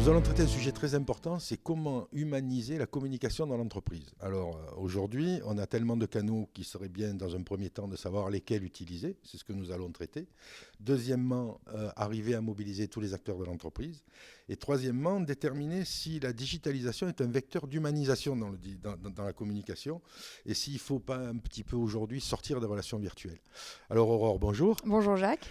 Nous allons traiter un sujet très important, c'est comment humaniser la communication dans l'entreprise. Alors aujourd'hui, on a tellement de canaux qu'il serait bien dans un premier temps de savoir lesquels utiliser, c'est ce que nous allons traiter. Deuxièmement, arriver à mobiliser tous les acteurs de l'entreprise. Et troisièmement, déterminer si la digitalisation est un vecteur d'humanisation dans la communication et s'il ne faut pas un petit peu aujourd'hui sortir des relations virtuelles. Alors Aurore, bonjour. Bonjour Jacques.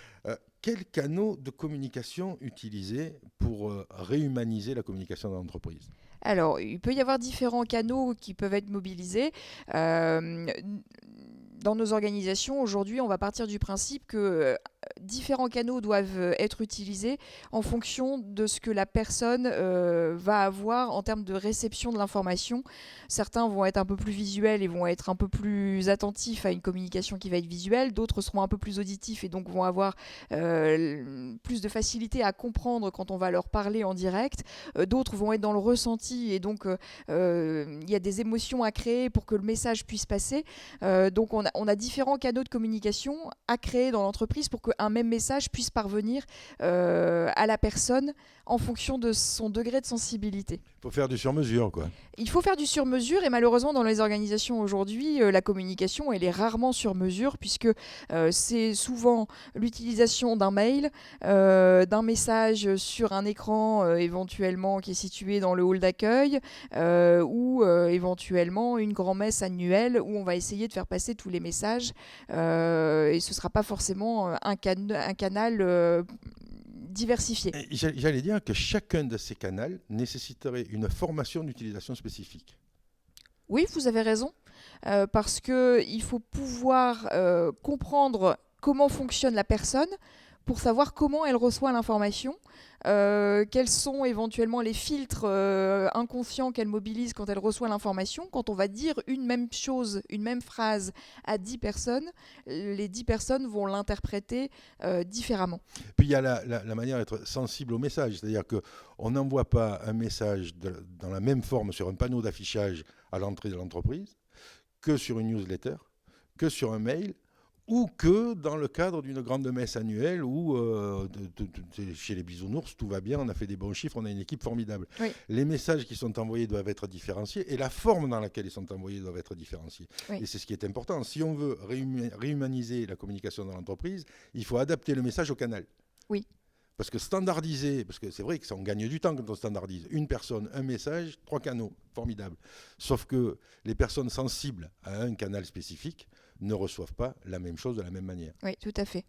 Quels canaux de communication utiliser pour réhumaniser la communication dans l'entreprise ? Alors, il peut y avoir différents canaux qui peuvent être mobilisés. Dans nos organisations, aujourd'hui, on va partir du principe que différents canaux doivent être utilisés en fonction de ce que la personne va avoir en termes de réception de l'information. Certains vont être un peu plus visuels et vont être un peu plus attentifs à une communication qui va être visuelle. D'autres seront un peu plus auditifs et donc vont avoir plus de facilité à comprendre quand on va leur parler en direct. D'autres vont être dans le ressenti et donc il y a des émotions à créer pour que le message puisse passer. Donc on a différents canaux de communication à créer dans l'entreprise pour qu'un même message puisse parvenir à la personne en fonction de son degré de sensibilité. Il faut faire du sur-mesure, quoi. Il faut faire du sur-mesure et malheureusement dans les organisations aujourd'hui, la communication elle est rarement sur-mesure puisque c'est souvent l'utilisation d'un mail, d'un message sur un écran éventuellement qui est situé dans le hall d'accueil ou éventuellement une grand-messe annuelle où on va essayer de faire passer tous les messages et ce ne sera pas forcément un canal diversifié. J'allais dire que chacun de ces canaux nécessiterait une formation d'utilisation spécifique. Oui, vous avez raison, parce qu'il faut pouvoir comprendre comment fonctionne la personne pour savoir comment elle reçoit l'information, quels sont éventuellement les filtres inconscients qu'elle mobilise quand elle reçoit l'information. Quand on va dire une même chose, une même phrase à 10 personnes, les 10 personnes vont l'interpréter différemment. Puis il y a la manière d'être sensible au message, c'est-à-dire qu'on n'envoie pas un message dans la même forme sur un panneau d'affichage à l'entrée de l'entreprise que sur une newsletter, que sur un mail, ou que dans le cadre d'une grande messe annuelle où chez les bisounours, tout va bien, on a fait des bons chiffres, on a une équipe formidable. Oui. Les messages qui sont envoyés doivent être différenciés et la forme dans laquelle ils sont envoyés doivent être différenciés. Oui. Et c'est ce qui est important. Si on veut réhumaniser la communication dans l'entreprise, il faut adapter le message au canal. Oui. Parce que standardiser, parce que c'est vrai que ça, on gagne du temps quand on standardise. Une personne, un message, 3 canaux, formidable. Sauf que les personnes sensibles à un canal spécifique ne reçoivent pas la même chose de la même manière. Oui, tout à fait.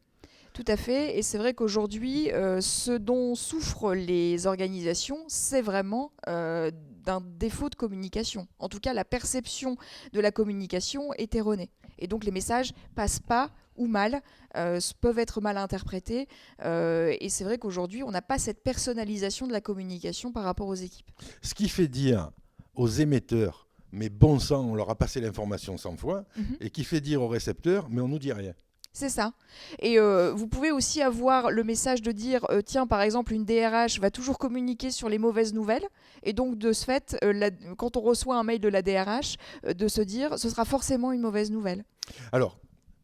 Tout à fait. Et c'est vrai qu'aujourd'hui, ce dont souffrent les organisations, c'est vraiment d'un défaut de communication. En tout cas, la perception de la communication est erronée. Et donc, les messages passent pas ou mal, peuvent être mal interprétés. Et c'est vrai qu'aujourd'hui, on n'a pas cette personnalisation de la communication par rapport aux équipes. Ce qui fait dire aux émetteurs, mais bon sang, on leur a passé l'information 100 fois, et qui fait dire aux récepteurs, mais on nous dit rien. C'est ça. Et vous pouvez aussi avoir le message de dire, tiens, par exemple, une DRH va toujours communiquer sur les mauvaises nouvelles. Et donc, de ce fait, quand on reçoit un mail de la DRH, de se dire, ce sera forcément une mauvaise nouvelle. Alors,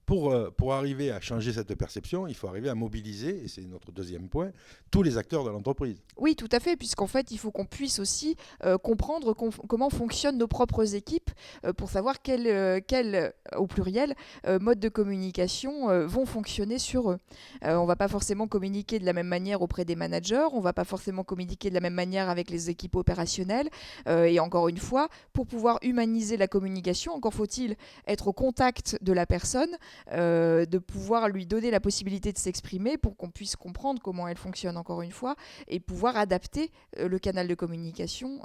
pour arriver à changer cette perception, il faut arriver à mobiliser, et c'est notre deuxième point, tous les acteurs de l'entreprise. Oui, tout à fait, puisqu'en fait, il faut qu'on puisse aussi comprendre comment fonctionnent nos propres équipes pour savoir quel au pluriel, modes de communication vont fonctionner sur eux. On ne va pas forcément communiquer de la même manière auprès des managers, on ne va pas forcément communiquer de la même manière avec les équipes opérationnelles. Et encore une fois, pour pouvoir humaniser la communication, encore faut-il être au contact de la personne, de pouvoir lui donner la possibilité de s'exprimer pour qu'on puisse comprendre comment elle fonctionne, encore une fois, et pouvoir adapter le canal de communication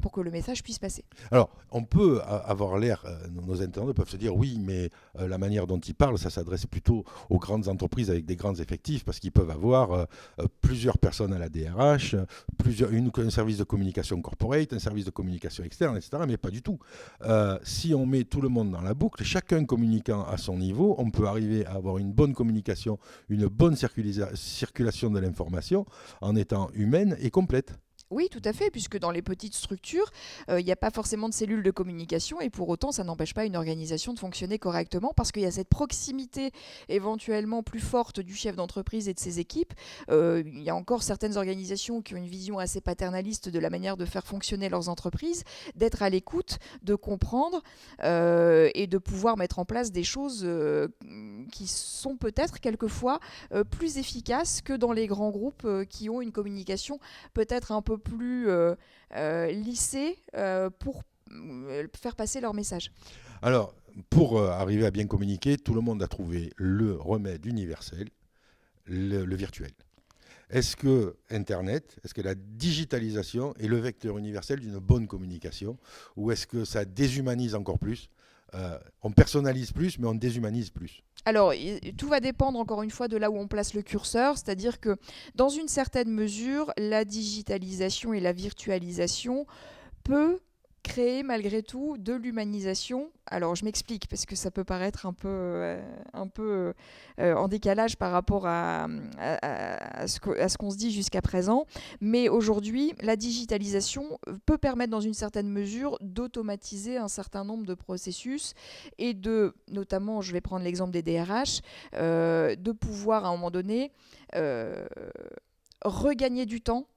pour que le message puisse passer. Alors, on peut avoir l'air, nos internautes peuvent se dire, oui, mais la manière dont ils parlent, ça s'adresse plutôt aux grandes entreprises avec des grands effectifs, parce qu'ils peuvent avoir plusieurs personnes à la DRH, un service de communication corporate, un service de communication externe, etc., mais pas du tout. Si on met tout le monde dans la boucle, chacun communiquant à son niveau, on peut arriver à avoir une bonne communication, une bonne circulation de l'information en étant humaine et complète. Oui, tout à fait, puisque dans les petites structures, il n'y a pas forcément de cellules de communication et pour autant, ça n'empêche pas une organisation de fonctionner correctement parce qu'il y a cette proximité éventuellement plus forte du chef d'entreprise et de ses équipes. Il y a encore certaines organisations qui ont une vision assez paternaliste de la manière de faire fonctionner leurs entreprises, d'être à l'écoute, de comprendre et de pouvoir mettre en place des choses qui sont peut-être quelquefois plus efficaces que dans les grands groupes qui ont une communication peut-être un peu plus lissée pour faire passer leur message. Alors, pour arriver à bien communiquer, tout le monde a trouvé le remède universel, le virtuel. Est-ce que Internet, est-ce que la digitalisation est le vecteur universel d'une bonne communication ou est-ce que ça déshumanise encore plus on personnalise plus, mais on déshumanise plus. Alors, tout va dépendre encore une fois de là où on place le curseur, c'est-à-dire que dans une certaine mesure, la digitalisation et la virtualisation peut créer malgré tout de l'humanisation. Alors je m'explique parce que ça peut paraître un peu en décalage par rapport à ce qu'on se dit jusqu'à présent, mais aujourd'hui la digitalisation peut permettre dans une certaine mesure d'automatiser un certain nombre de processus et de, notamment je vais prendre l'exemple des DRH, de pouvoir à un moment donné regagner du temps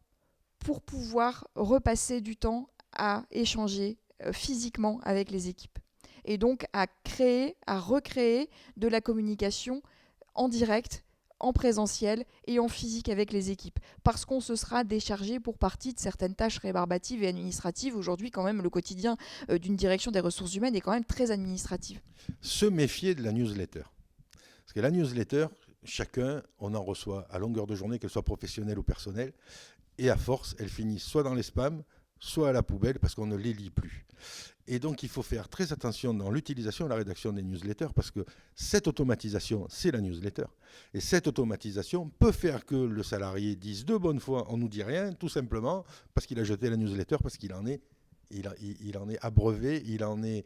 pour pouvoir repasser du temps à échanger physiquement avec les équipes. Et donc à recréer de la communication en direct, en présentiel et en physique avec les équipes. Parce qu'on se sera déchargé pour partie de certaines tâches rébarbatives et administratives. Aujourd'hui, quand même, le quotidien d'une direction des ressources humaines est quand même très administratif. Se méfier de la newsletter. Parce que la newsletter, chacun, on en reçoit à longueur de journée, qu'elle soit professionnelle ou personnelle. Et à force, elle finit soit dans les spams, soit à la poubelle parce qu'on ne les lit plus. Et donc il faut faire très attention dans l'utilisation et la rédaction des newsletters parce que cette automatisation, c'est la newsletter. Et cette automatisation peut faire que le salarié dise de bonne foi, on ne nous dit rien, tout simplement parce qu'il a jeté la newsletter, parce qu'il en est, il en est abreuvé, il en est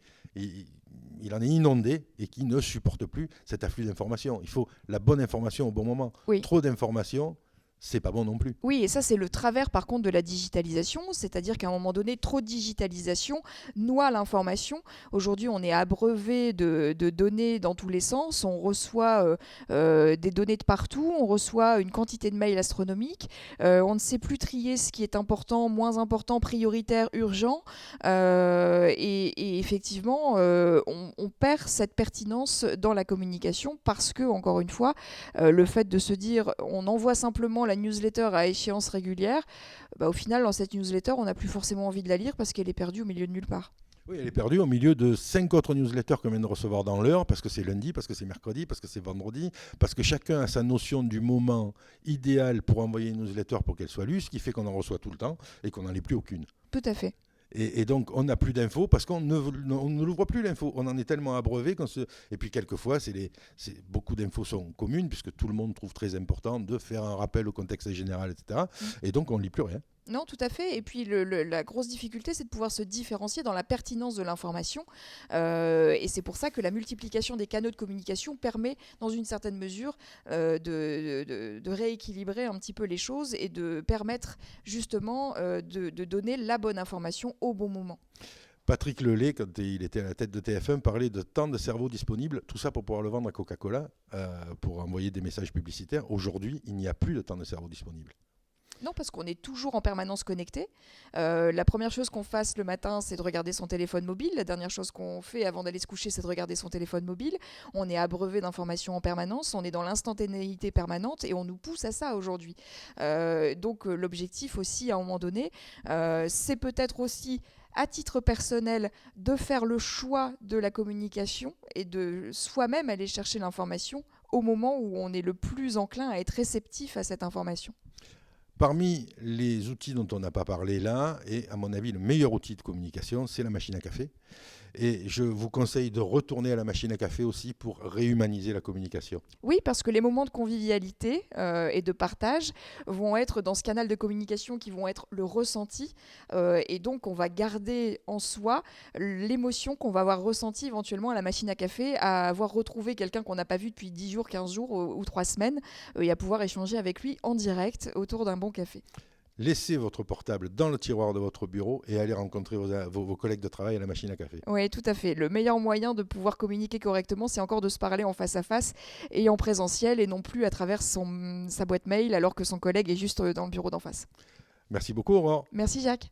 inondé et qui ne supporte plus cet afflux d'informations. Il faut la bonne information au bon moment. Oui. Trop d'informations, c'est pas bon non plus. Oui, et ça c'est le travers par contre de la digitalisation, c'est-à-dire qu'à un moment donné, trop de digitalisation noie l'information. Aujourd'hui, on est abreuvé de données dans tous les sens, on reçoit des données de partout, on reçoit une quantité de mails astronomiques, on ne sait plus trier ce qui est important, moins important, prioritaire, urgent, et effectivement, on perd cette pertinence dans la communication parce que, encore une fois, le fait de se dire on envoie simplement la newsletter à échéance régulière, au final, dans cette newsletter, on n'a plus forcément envie de la lire parce qu'elle est perdue au milieu de nulle part. Oui, elle est perdue au milieu de 5 autres newsletters qu'on vient de recevoir dans l'heure, parce que c'est lundi, parce que c'est mercredi, parce que c'est vendredi, parce que chacun a sa notion du moment idéal pour envoyer une newsletter pour qu'elle soit lue, ce qui fait qu'on en reçoit tout le temps et qu'on n'en lit plus aucune. Tout à fait. Et donc, on n'a plus d'infos parce qu'on ne l'ouvre plus l'info. On en est tellement abreuvé qu'on se... Et puis, quelquefois, beaucoup d'infos sont communes puisque tout le monde trouve très important de faire un rappel au contexte général, etc. Et donc, on ne lit plus rien. Non, tout à fait. Et puis la grosse difficulté, c'est de pouvoir se différencier dans la pertinence de l'information. Et c'est pour ça que la multiplication des canaux de communication permet, dans une certaine mesure, de rééquilibrer un petit peu les choses et de permettre justement de donner la bonne information au bon moment. Patrick Lelay, quand il était à la tête de TF1, parlait de temps de cerveau disponible, tout ça pour pouvoir le vendre à Coca-Cola, pour envoyer des messages publicitaires. Aujourd'hui, il n'y a plus de temps de cerveau disponible. Non, parce qu'on est toujours en permanence connecté. La première chose qu'on fasse le matin, c'est de regarder son téléphone mobile. La dernière chose qu'on fait avant d'aller se coucher, c'est de regarder son téléphone mobile. On est abreuvé d'informations en permanence, on est dans l'instantanéité permanente et on nous pousse à ça aujourd'hui. Donc l'objectif aussi, à un moment donné, c'est peut-être aussi à titre personnel, de faire le choix de la communication et de soi-même aller chercher l'information au moment où on est le plus enclin à être réceptif à cette information. Parmi les outils dont on n'a pas parlé là, et à mon avis le meilleur outil de communication, c'est la machine à café. Et je vous conseille de retourner à la machine à café aussi pour réhumaniser la communication. Oui, parce que les moments de convivialité et de partage vont être dans ce canal de communication qui vont être le ressenti. Et donc, on va garder en soi l'émotion qu'on va avoir ressentie éventuellement à la machine à café, à avoir retrouvé quelqu'un qu'on n'a pas vu depuis 10 jours, 15 jours ou 3 semaines, et à pouvoir échanger avec lui en direct autour d'un bon café. laissez votre portable dans le tiroir de votre bureau et allez rencontrer vos collègues de travail à la machine à café. Oui, tout à fait. Le meilleur moyen de pouvoir communiquer correctement, c'est encore de se parler en face à face et en présentiel et non plus à travers sa boîte mail alors que son collègue est juste dans le bureau d'en face. Merci beaucoup, Aurore. Merci Jacques.